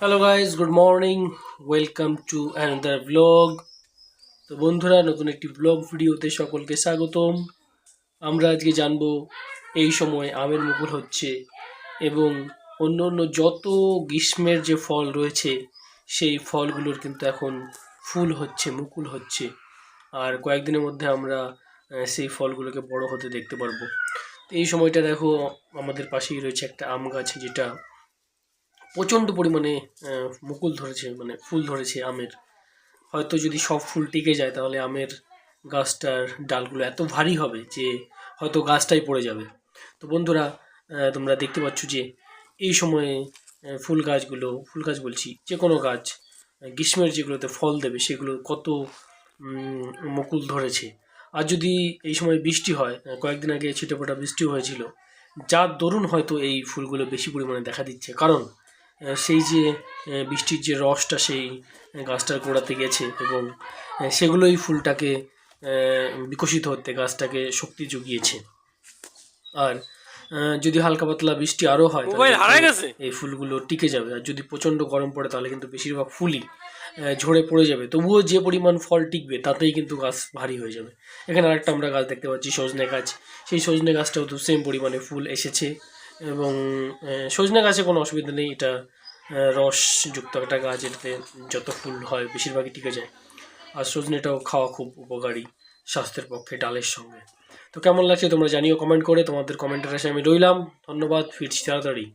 Hello guys, good morning. Welcome to another blog. তো বন্ধুরা, নতুন একটি ব্লগ ভিডিওতে সকলকে স্বাগতম। আমরা আজকে জানবো এই সময় আমের মুকুল হচ্ছে এবং অন্য অন্য যত গ্রীষ্মের যে ফল রয়েছে সেই ফলগুলোর কিন্তু এখন ফুল হচ্ছে, মুকুল হচ্ছে। আর কয়েকদিনের মধ্যে আমরা সেই ফলগুলোকে বড় হতে দেখতে পারবো। তো এই সময়টা দেখো, আমাদের পাশেই রয়েছে একটা আম গাছ, যেটা প্রচণ্ড পরিমাণে মুকুল ধরেছে, মানে ফুল ধরেছে আমের। হয়তো যদি সব ফুল টিকে যায় তাহলে আমের গাছটার ডালগুলো এত ভারী হবে যে হয়তো গাছটাই পড়ে যাবে। তো বন্ধুরা, তোমরা দেখতে পাচ্ছ যে এই সময়ে ফুল গাছ বলছি, যে কোনো গাছ গ্রীষ্মের যেগুলোতে ফল দেবে সেগুলো কত মুকুল ধরেছে। আর যদি এই সময় বৃষ্টি হয়, কয়েকদিন আগে ছিটেফোঁটা বৃষ্টি হয়েছিল, যার দরুন হয়তো এই ফুলগুলো বেশি পরিমাণে দেখা দিচ্ছে। কারণ সেই যে বৃষ্টির যে রসটা সেই গাছটার গোড়াতে গেছে এবং সেগুলোই ফুলটাকে বিকশিত হতে, গাছটাকে শক্তি জুগিয়েছে। আর যদি হালকা পাতলা বৃষ্টি আরও হয় তাহলে এই ফুলগুলো টিকে যাবে। আর যদি প্রচণ্ড গরম পড়ে তাহলে কিন্তু বেশিরভাগ ফুলই ঝরে পড়ে যাবে। তবুও যে পরিমাণ ফল টিকবে তাতেই কিন্তু গাছ ভারী হয়ে যাবে। এখানে আরেকটা আমরা গাছ দেখতে পাচ্ছি, সজনে গাছ। সেই সজনে গাছটাও তো সেম পরিমাণে ফুল এসেছে এবং সজনে গাছে কোনো অসুবিধা নেই, এটা রসযুক্ত একটা গাছ, এটাতে যত ফুল হয় বেশিরভাগই টিকে যায়। আর সজনেটাও খাওয়া খুব উপকারী স্বাস্থ্যের পক্ষে ডালের সঙ্গে। তো কেমন লাগছে তোমরা জানিও কমেন্ট করে। তোমাদের কমেন্টের আশায় আমি রইলাম। ধন্যবাদ, ফিরছি তাড়াতাড়ি।